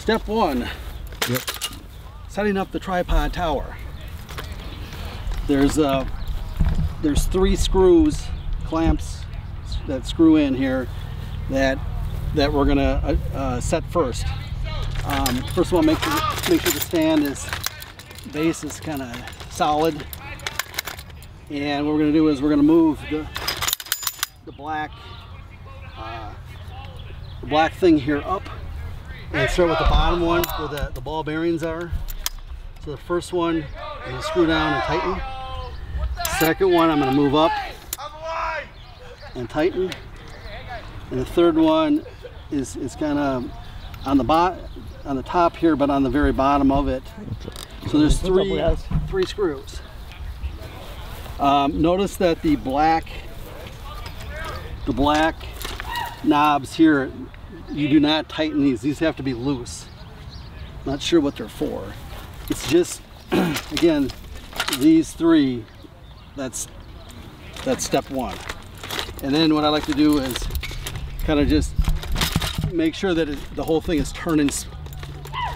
step one. Yep. Setting up the tripod tower. There's 3 screws, clamps that screw in here that we're gonna set first. First of all, make sure the stand base is kind of solid. And what we're gonna do is we're gonna move the black thing here up and start with the bottom one where the ball bearings are. So the first one, I'm gonna screw down and tighten. Second one, I'm gonna move up and tighten. And the third one is kind of on the top here, but on the very bottom of it. So there's three screws. Notice that the black knobs here, you do not tighten these. These have to be loose. Not sure what they're for. It's just, again, these 3, that's step one. And then what I like to do is kind of just make sure that the whole thing is turning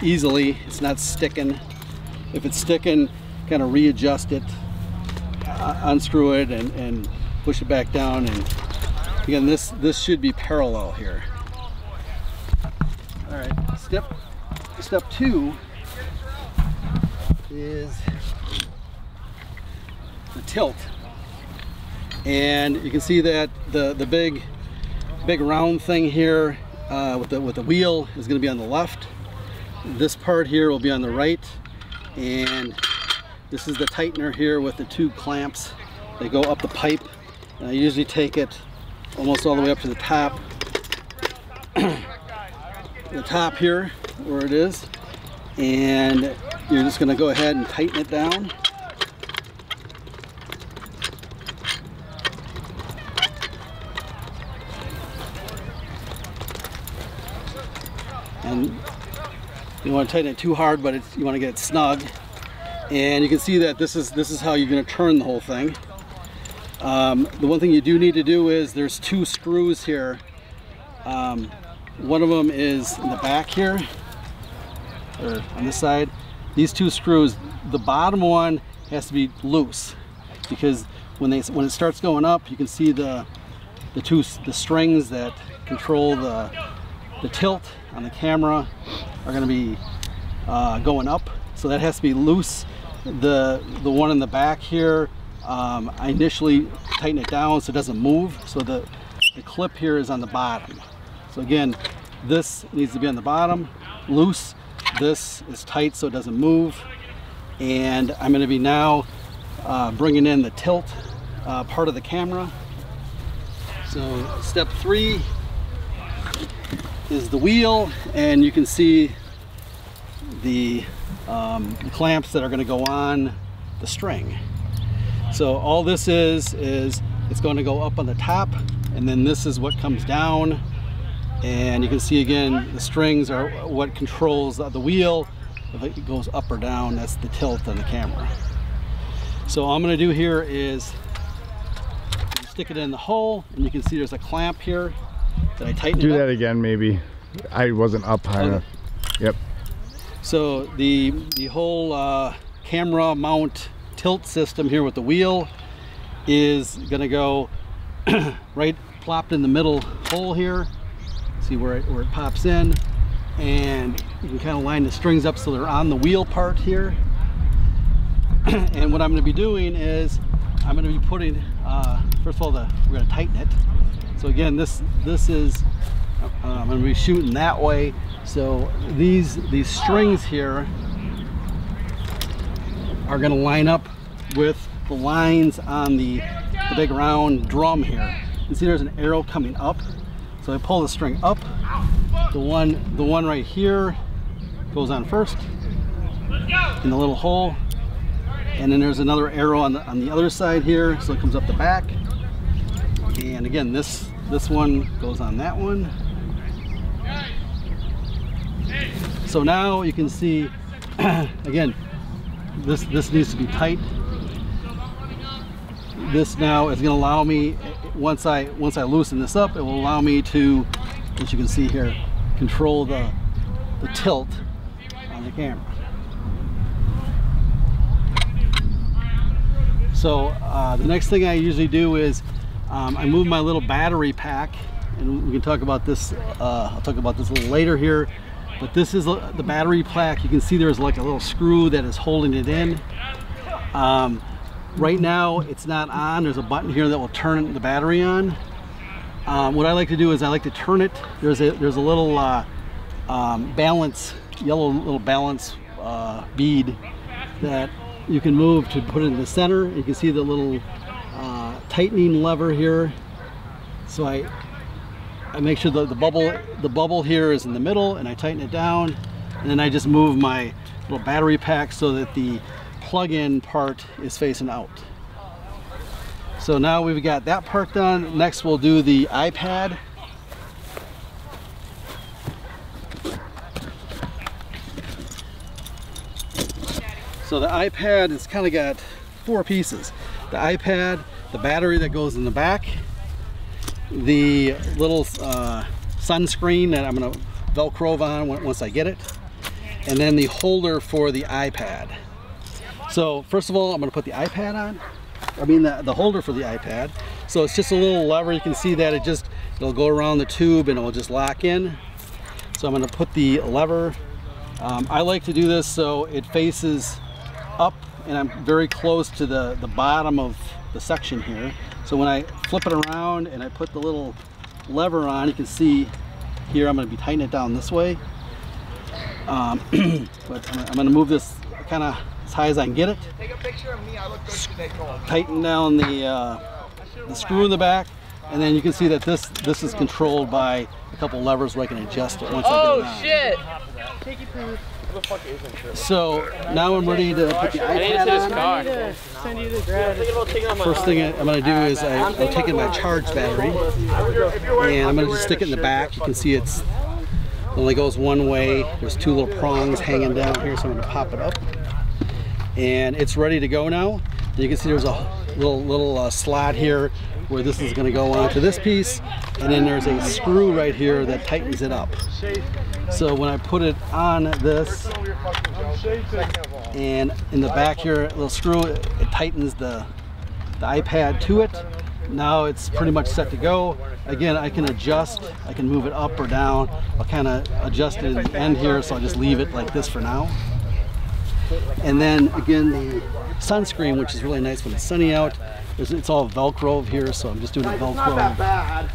easily. It's not sticking. If it's sticking, kind of readjust it, unscrew it, and push it back down. And again, this should be parallel here. All right, step 2 is the tilt, and you can see that the big round thing here with the wheel is going to be on the left. This part here will be on the right, and this is the tightener here with the 2 clamps. They go up the pipe, and I usually take it almost all the way up to the top. The top here, where it is, and you're just going to go ahead and tighten it down. And you don't want to tighten it too hard, but you want to get it snug. And you can see that this is how you're going to turn the whole thing. The one thing you do need to do is there's 2 screws here. One of them is in the back here, or on this side. These 2 screws, the bottom one has to be loose, because when it starts going up, you can see the strings that control the tilt on the camera are going to be going up. So that has to be loose. The one in the back here, I initially tighten it down so it doesn't move. So the clip here is on the bottom. So again, this needs to be on the bottom, loose. This is tight so it doesn't move. And I'm going to be now bringing in the tilt part of the camera. So step 3 is the wheel, and you can see the clamps that are going to go on the string. So all this is it's going to go up on the top, and then this is what comes down. And you can see again, the strings are what controls the wheel. If it goes up or down, that's the tilt on the camera. So all I'm going to do here is stick it in the hole, and you can see there's a clamp here that I tighten. Do that again, maybe. I wasn't up high enough. Yep. So the whole camera mount tilt system here with the wheel is going to go right plopped in the middle hole here. See where it pops in, and you can kind of line the strings up so they're on the wheel part here. And what I'm going to be doing is I'm going to be putting first of all we're going to tighten it. So again, this is I'm going to be shooting that way. So these strings here are going to line up with the lines on the big round drum here. You can see there's an arrow coming up. So I pull the string up. The one right here goes on first in the little hole, and then there's another arrow on the other side here, so it comes up the back. And again, this one goes on that one. So now you can see again, this needs to be tight. This now is going to allow me, once I loosen this up, it will allow me to, as you can see here, control the the tilt on the camera. So the next thing I usually do is I move my little battery pack, and we can talk about this, I'll talk about this a little later here, but this is the battery pack. You can see there's like a little screw that is holding it in. Right now it's not on. There's a button here that will turn the battery on. What I like to do is I like to turn it. There's a little balance, yellow little balance bead that you can move to put it in the center. You can see the little tightening lever here. So I make sure the bubble here is in the middle, and I tighten it down, and then I just move my little battery pack so that the plug-in part is facing out. So now we've got that part done. Next we'll do the iPad. So the iPad has kind of got 4 pieces. The iPad, the battery that goes in the back, the little sunscreen that I'm going to Velcro on once I get it, and then the holder for the iPad. So first of all, I'm going to put the iPad on. I mean the holder for the iPad. So it's just a little lever. You can see that it'll go around the tube and it'll just lock in. So I'm going to put the lever. I like to do this so it faces up and I'm very close to the bottom of the section here. So when I flip it around and I put the little lever on, you can see here I'm going to be tightening it down this way. But I'm going to move this kind of as high as I can get it. Take a picture of me. I look good. Tighten down the screw in the back, and then you can see that this is controlled by a couple levers where I can adjust it once I get it on. Shit! So now I'm ready to put the iPad on. First thing I'm going to do is I'm taking my charge battery, and I'm going to just stick it in the back. You can see it only goes one way. There's 2 little prongs hanging down here, so I'm going to pop it up. And it's ready to go now. And you can see there's a little slot here where this is going to go onto this piece, and then there's a screw right here that tightens it up. So when I put it on this, and in the back here, a little screw, it tightens the iPad to it. Now it's pretty much set to go. Again, I can adjust, I can move it up or down. I'll kind of adjust it at the end here, so I'll just leave it like this for now. And then again, the sunscreen, which is really nice when it's sunny out. It's all Velcro here, so I'm just doing a Velcro. Not that bad.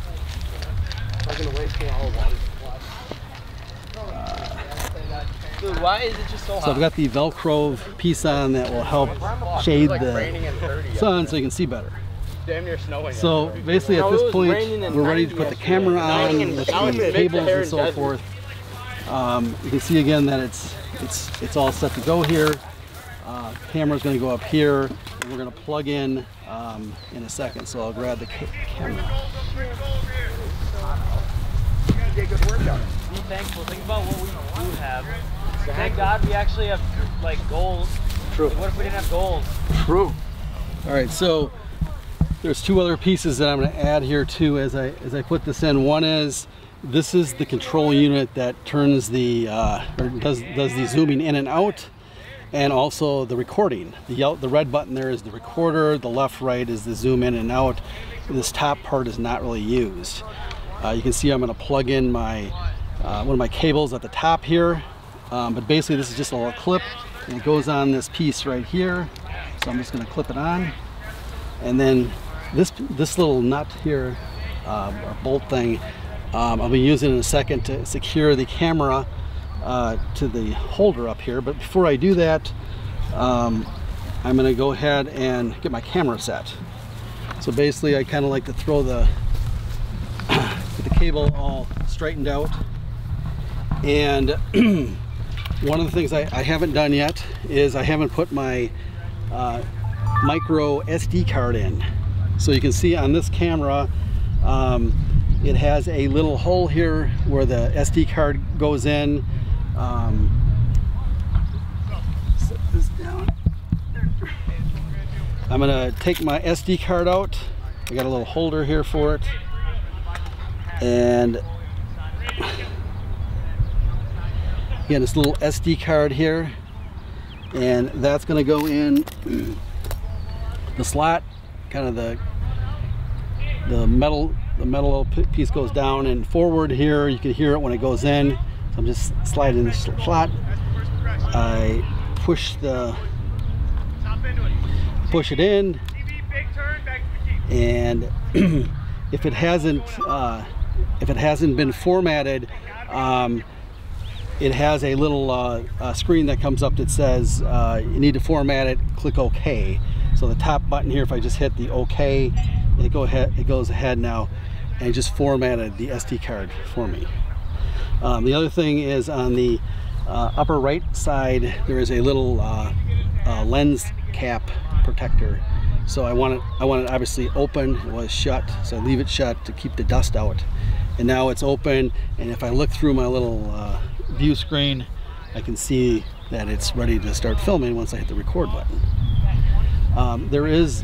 Dude, why is it just so hot? So I've got the Velcro piece on that will help shade the sun so you can see better. Damn near snowing. So basically at this point, we're ready to put the camera on, with the cables and so forth. You can see again that it's all set to go here. Camera's going to go up here, and we're going to plug in a second. So I'll grab the camera. Good workout. Be thankful. Think about what we do have. Thank God we actually have like goals. True. Like, what if we didn't have goals? True. All right, so there's 2 other pieces that I'm going to add here too as I put this in. One is this is the control unit that turns the or does the zooming in and out, and also the recording. The red button there is the recorder. The left right is the zoom in and out. This top part is not really used. You can see I'm going to plug in my one of my cables at the top here, but basically this is just a little clip, and it goes on this piece right here. So I'm just going to clip it on, and then this little nut here, or bolt thing, I'll be using in a second to secure the camera to the holder up here. But before I do that, I'm going to go ahead and get my camera set. So basically I kind of like to throw the cable all straightened out, and one of the things I haven't done yet is I haven't put my micro SD card in. So you can see on this camera it has a little hole here where the SD card goes in. Set this down. I'm gonna take my SD card out. I got a little holder here for it, Again, this little SD card here, and that's going to go in the slot. Kind of the metal piece goes down and forward here. You can hear it when it goes in. So I'm just sliding the slot. I push it in, and if it hasn't been formatted, it has a little screen that comes up that says you need to format it. Click OK. So the top button here, if I just hit the OK, it goes ahead now and just formatted the SD card for me. The other thing is on the upper right side, there is a little lens cap protector. So I want it obviously open. It was shut, so I leave it shut to keep the dust out. And now it's open, and if I look through my little view screen, I can see that it's ready to start filming once I hit the record button. There is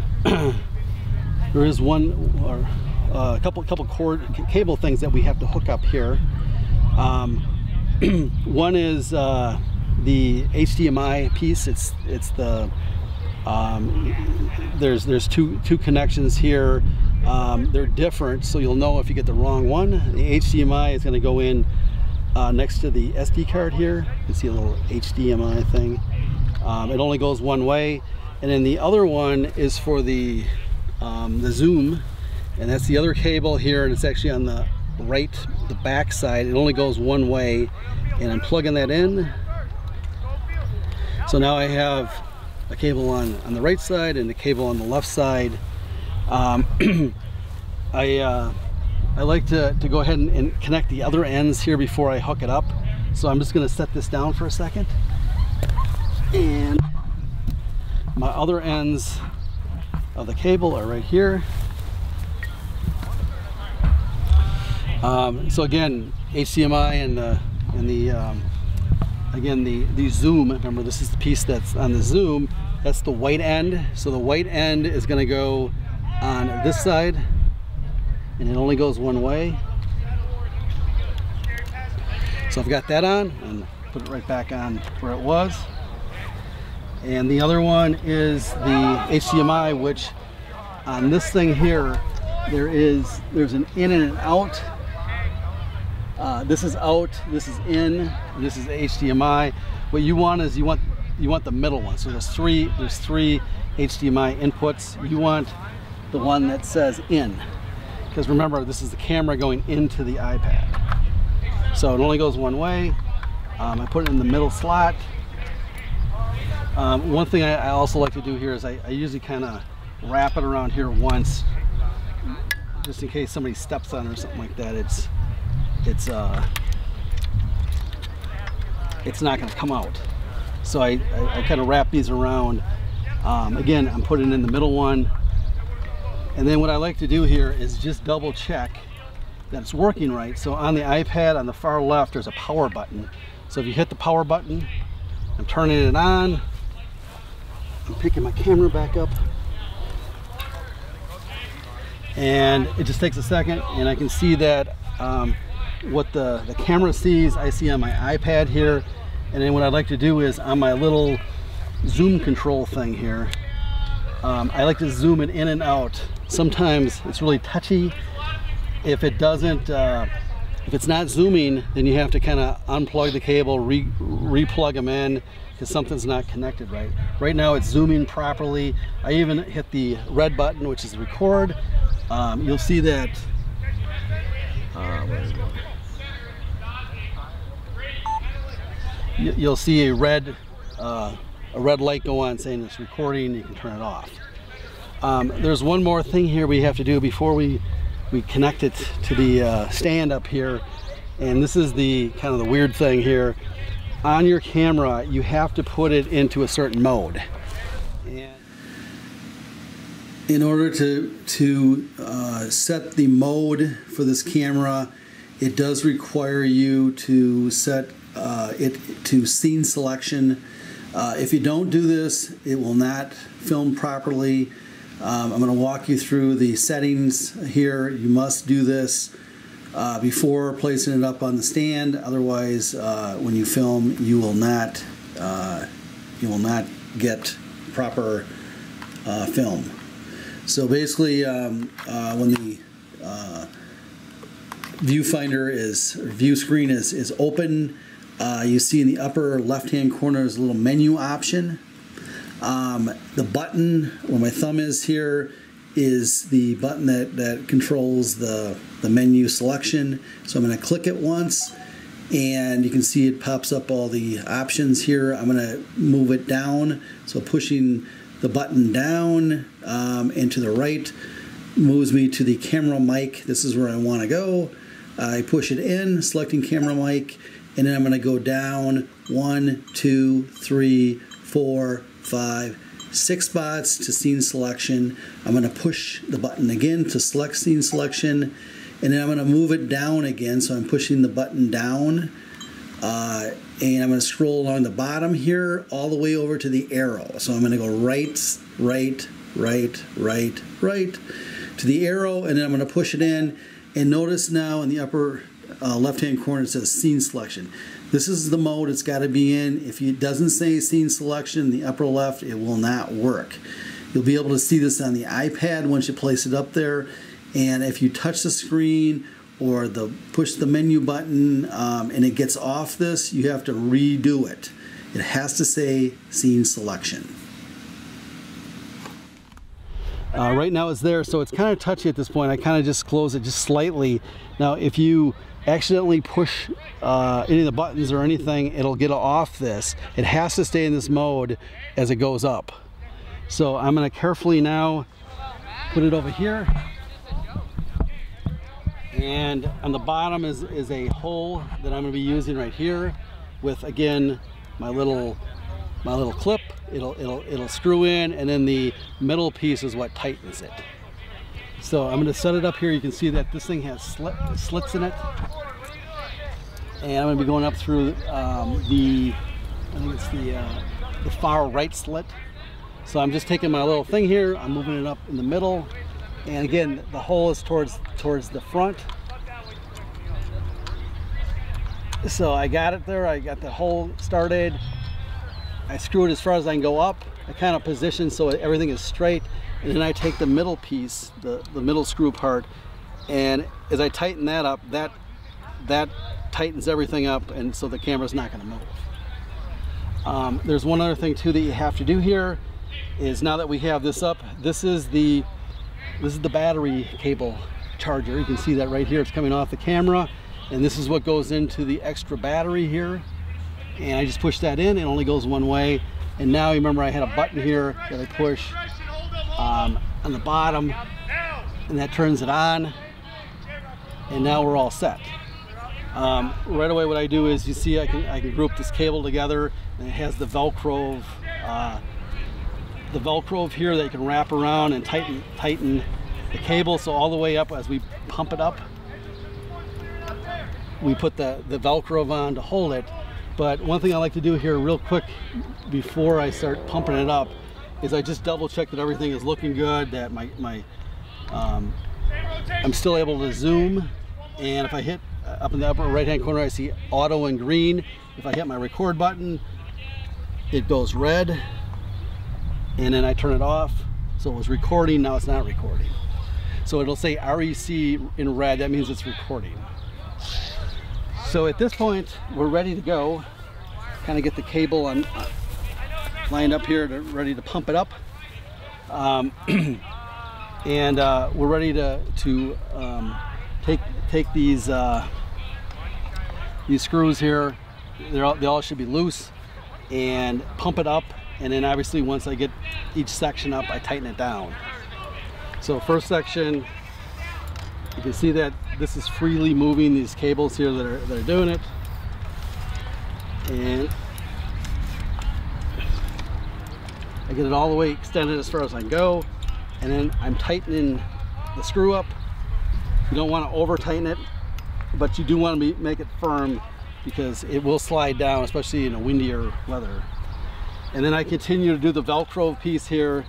one or a couple cord cable things that we have to hook up here. One is the HDMI piece. It's the there's two connections here. They're different, so you'll know if you get the wrong one. The HDMI is going to go in next to the SD card here. You can see a little HDMI thing. It only goes one way, and then the other one is for the zoom, and that's the other cable here, and it's actually on the back side. It only goes one way, and I'm plugging that in. So now I have a cable on the right side and a cable on the left side. I like to go ahead and connect the other ends here before I hook it up. So I'm just going to set this down for a second. And my other ends of the cable are right here. So again, HDMI and the zoom. Remember, this is the piece that's on the zoom. That's the white end. So the white end is going to go on this side, and it only goes one way. So I've got that on, and put it right back on where it was. And the other one is the HDMI, which on this thing here, there's an in and an out. This is out, this is in, and this is HDMI. What you want is you want the middle one. So there's three HDMI inputs. You want the one that says in, because remember, this is the camera going into the iPad. So it only goes one way. I put it in the middle slot. One thing I also like to do here is I usually kind of wrap it around here once, just in case somebody steps on it or something like that. It's not going to come out. So I kind of wrap these around. Again, I'm putting in the middle one. And then what I like to do here is just double check that it's working right. So on the iPad, on the far left, there's a power button. So if you hit the power button, I'm turning it on. I'm picking my camera back up. And it just takes a second, and I can see that what the camera sees, I see on my iPad here. And then what I'd like to do is on my little zoom control thing here, I like to zoom it in and out. Sometimes it's really touchy. If it doesn't, if it's not zooming, then you have to kind of unplug the cable, re-plug them in, because something's not connected right. Right now it's zooming properly. I even hit the red button, which is record. You'll see that. Where is it? You'll see a red light go on saying it's recording. You can turn it off. There's one more thing here we have to do before we connect it to the stand up here, and this is the kind of the weird thing here. On your camera, you have to put it into a certain mode, and in order to set the mode for this camera, it does require you to set it to scene selection. If you don't do this, it will not film properly. I'm going to walk you through the settings here. You must do this. before placing it up on the stand. Otherwise, when you film, you will not get proper film. So basically, when the view screen is open, you see in the upper left-hand corner is a little menu option. The button where my thumb is here is the button that controls the menu selection. So I'm going to click it once, and you can see it pops up all the options here. I'm going to move it down, so pushing the button down and to the right moves me to the camera mic. This is where I want to go. I push it in, selecting camera mic, and then I'm going to go down 1, 2, 3, 4, 5, 6 spots to scene selection. I'm going to push the button again to select scene selection, and then I'm going to move it down again, so I'm pushing the button down, and I'm going to scroll along the bottom here all the way over to the arrow. So I'm going to go right, right, right, right, right to the arrow, and then I'm going to push it in, and notice now in the upper left-hand corner it says scene selection. This is the mode it's got to be in. If it doesn't say scene selection in the upper left, it will not work. You'll be able to see this on the iPad once you place it up there, and if you touch the screen or push the menu button and it gets off this, you have to redo it. It has to say scene selection. Right now it's there, so it's kind of touchy at this point. I kind of just close it just slightly. Now if you accidentally push any of the buttons or anything, it'll get off this. It has to stay in this mode as it goes up. So I'm going to carefully now put it over here. And on the bottom is a hole that I'm going to be using right here with, again, my little clip. It'll screw in, and then the middle piece is what tightens it. So I'm going to set it up here. You can see that this thing has slits in it, and I'm going to be going up through I think it's the far right slit. So I'm just taking my little thing here, I'm moving it up in the middle, and again the hole is towards the front. So I got it there, I got the hole started. I screw it as far as I can go up. I kind of position so everything is straight, and then I take the middle piece, the middle screw part, and as I tighten that up, that tightens everything up, and so the camera's not going to move. There's one other thing too that you have to do here, is now that we have this up, this is the battery cable charger. You can see that right here, it's coming off the camera, and this is what goes into the extra battery here. And I just push that in, it only goes one way. And now you remember I had a button here that I push on the bottom, and that turns it on, and now we're all set. Right away what I do is, you see I can group this cable together, and it has the Velcro here that you can wrap around and tighten the cable. So all the way up, as we pump it up, we put the Velcro on to hold it. But one thing I like to do here real quick before I start pumping it up is I just double check that everything is looking good, that I'm still able to zoom, and if I hit up in the upper right hand corner I see auto and green. If I hit my record button, it goes red, and then I turn it off. So it was recording, now it's not recording. So it'll say REC in red, that means it's recording. So at this point, we're ready to go. Kind of get the cable lined up here, ready to pump it up. And we're ready to take these screws here. They all should be loose, and pump it up. And then obviously once I get each section up, I tighten it down. So first section, you can see that this is freely moving, these cables here that are doing it. And I get it all the way extended as far as I can go, and then I'm tightening the screw up. You don't want to over tighten it, but you do want to make it firm, because it will slide down, especially in a windier weather. And then I continue to do the Velcro piece here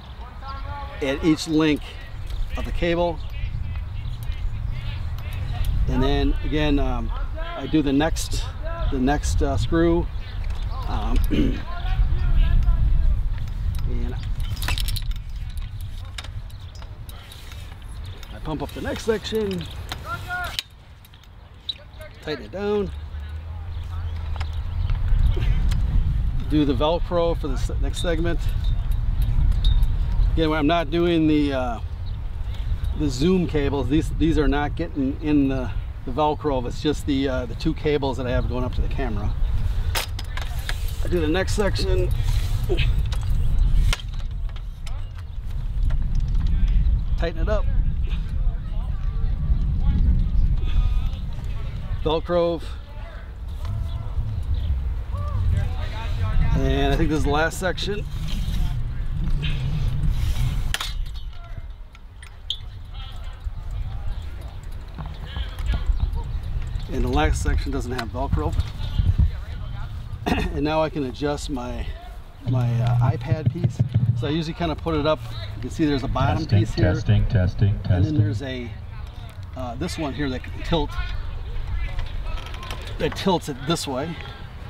at each link of the cable. And then again, I do the next screw, and I pump up the next section, tighten it down, do the Velcro for the next segment. Again, I'm not doing the zoom cables. These are not getting in the Velcro. It's just the 2 cables that I have going up to the camera. I do the next section. Tighten it up. Velcro. And I think this is the last section. And the last section doesn't have Velcro. And now I can adjust my iPad piece. So I usually kind of put it up. You can see there's a bottom piece here. Testing. And then there's a this one here that can tilt. That tilts it this way.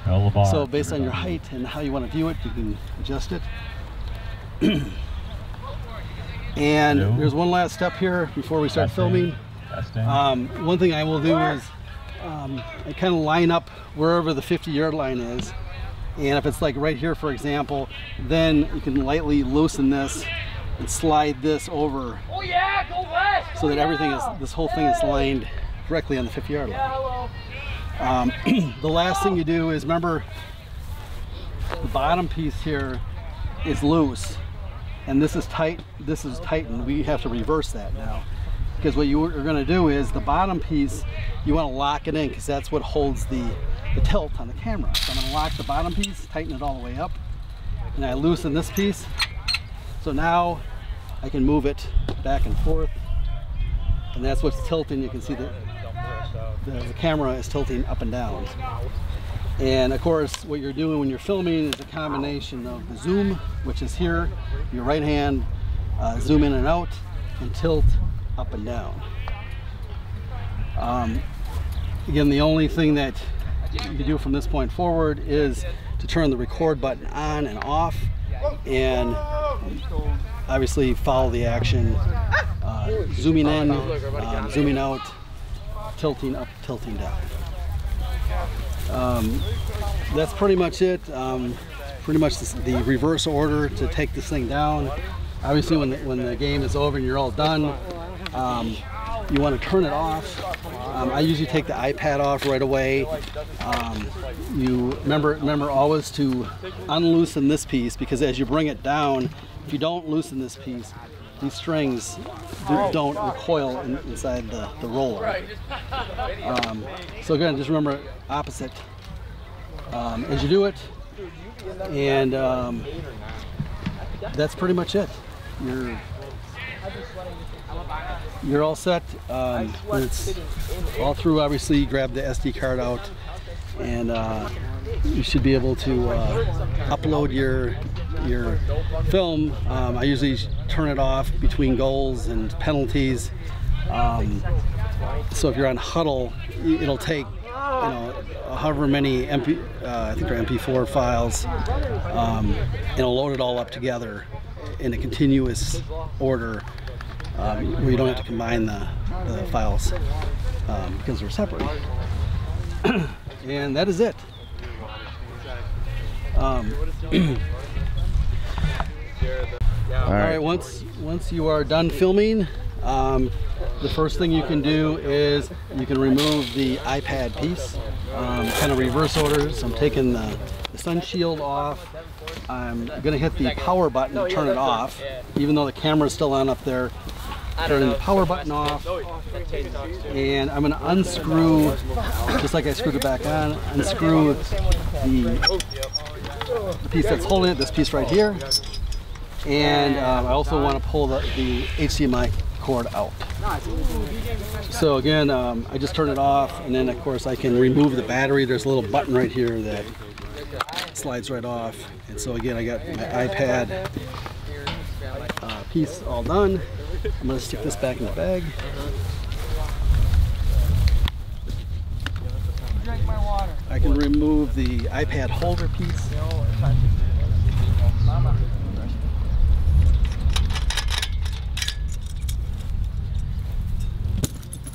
So based on your height and how you want to view it, you can adjust it. And there's one last step here before we start filming. One thing I will do is I kind of line up wherever the 50-yard line is, and if it's like right here, for example, then you can lightly loosen this and slide this over, so that everything is, this whole thing is lined directly on the 50-yard line. The last thing you do is, remember, the bottom piece here is loose, and this is tight. This is tightened. We have to reverse that now. Because what you're going to do is the bottom piece, you want to lock it in, because that's what holds the tilt on the camera. So I'm going to lock the bottom piece, tighten it all the way up, and I loosen this piece. So now I can move it back and forth, and that's what's tilting. You can see that the camera is tilting up and down. And of course, what you're doing when you're filming is a combination of the zoom, which is here, your right hand, zoom in and out, and tilt up and down. Again, the only thing that you can do from this point forward is to turn the record button on and off, and obviously follow the action, zooming in, zooming out, tilting up, tilting down. That's pretty much it. Pretty much the reverse order to take this thing down. Obviously, when the game is over and you're all done, you want to turn it off. I usually take the iPad off right away. You remember always to unloosen this piece, because as you bring it down, if you don't loosen this piece, these strings don't recoil inside the roller. So again, just remember opposite as you do it, and that's pretty much it. You're all set. It's all through. Obviously, grab the SD card out, and you should be able to upload your film. I usually turn it off between goals and penalties. So if you're on Huddle, it'll take, however many I think they're MP4 files, and it'll load it all up together in a continuous order, where you don't have to combine the files because they're separate. And that is it. All right, once you are done filming, the first thing you can do is you can remove the iPad piece, kind of reverse order. So I'm taking the sun shield off. I'm going to hit the power button to turn it off, even though the camera is still on up there. Turn the power button off, and I'm going to unscrew, just like I screwed it back on, unscrew the piece that's holding it, this piece right here. And I also want to pull the HDMI cord out. So again, I just turn it off, and then of course I can remove the battery. There's a little button right here that slides right off. And so again, I got my iPad piece all done. I'm going to stick this back in the bag. I can remove the iPad holder piece.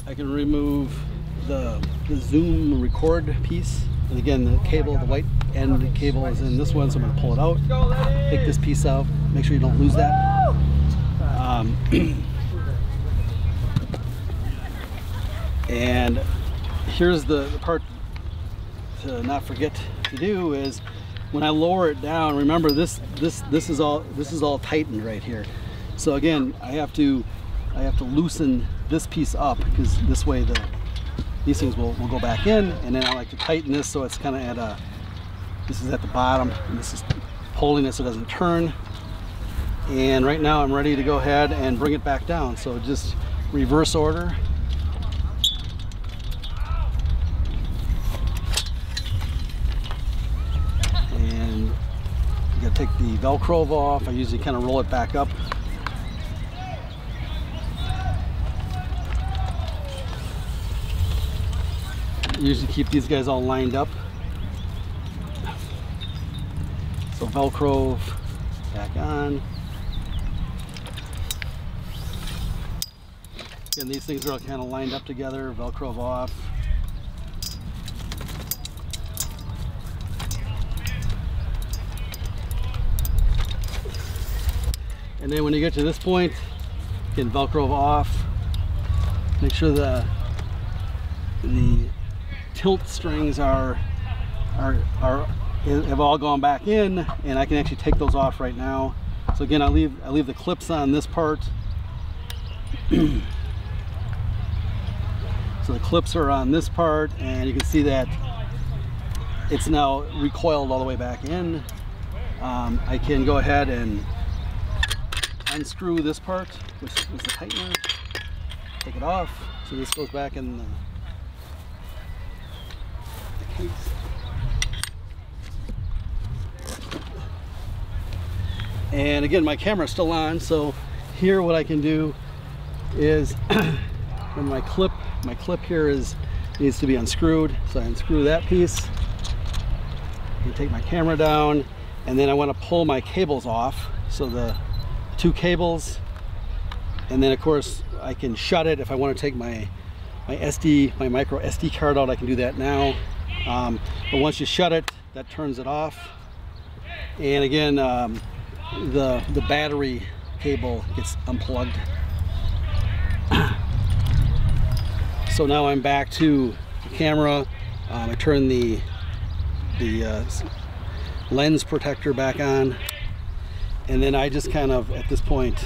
I can remove the zoom record piece. And again, the cable, the white end cable is in this one, so I'm going to pull it out. Take this piece out. Make sure you don't lose that. And here's the part to not forget to do is when I lower it down. Remember this is all tightened right here. So again, I have to loosen this piece up because this way these things will go back in, and then I like to tighten this so it's kind of at a. This is at the bottom, and this is holding it so it doesn't turn. And right now I'm ready to go ahead and bring it back down. So just reverse order. And you gotta take the Velcro off. I usually kind of roll it back up. Usually keep these guys all lined up. So Velcro back on. Again, these things are all kind of lined up together. Velcro off. And then when you get to this point, again, Velcro off. Make sure the tilt strings have all gone back in, and I can actually take those off right now. So again, I leave the clips on this part. So the clips are on this part, and you can see that it's now recoiled all the way back in. I can go ahead and unscrew this part, which is the tightener, take it off. So this goes back in the case. And again, my camera is still on, so here what I can do is when my clip here needs to be unscrewed, so I unscrew that piece and take my camera down, and then I want to pull my cables off, so the two cables, and then of course I can shut it if I want to take my micro SD card out. I can do that now, but once you shut it, that turns it off. And again, the battery cable gets unplugged. So now I'm back to the camera. I turn the lens protector back on, and then I just kind of, at this point,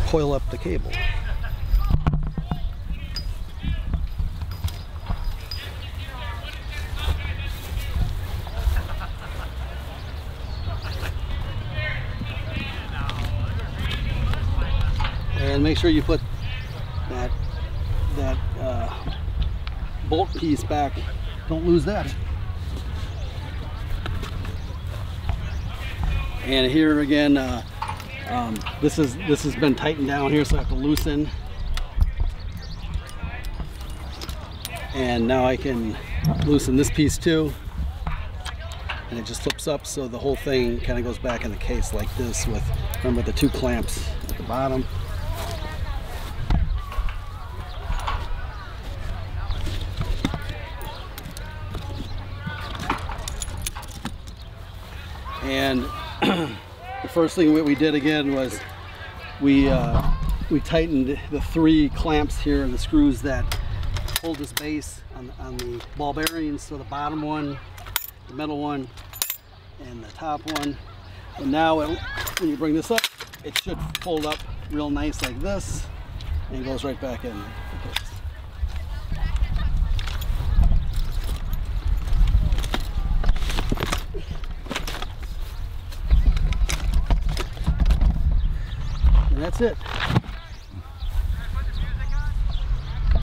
coil up the cable. And make sure you put that bolt piece back. Don't lose that. And here again, this has been tightened down here, so I have to loosen. And now I can loosen this piece too, and it just flips up, so the whole thing kind of goes back in the case like this, with, remember, the two clamps at the bottom. And the first thing that we did again was we tightened the three clamps here and the screws that hold this base on the ball bearings. So the bottom one, the middle one, and the top one. And now when you bring this up, it should fold up real nice like this, and goes right back in the case. And that's it.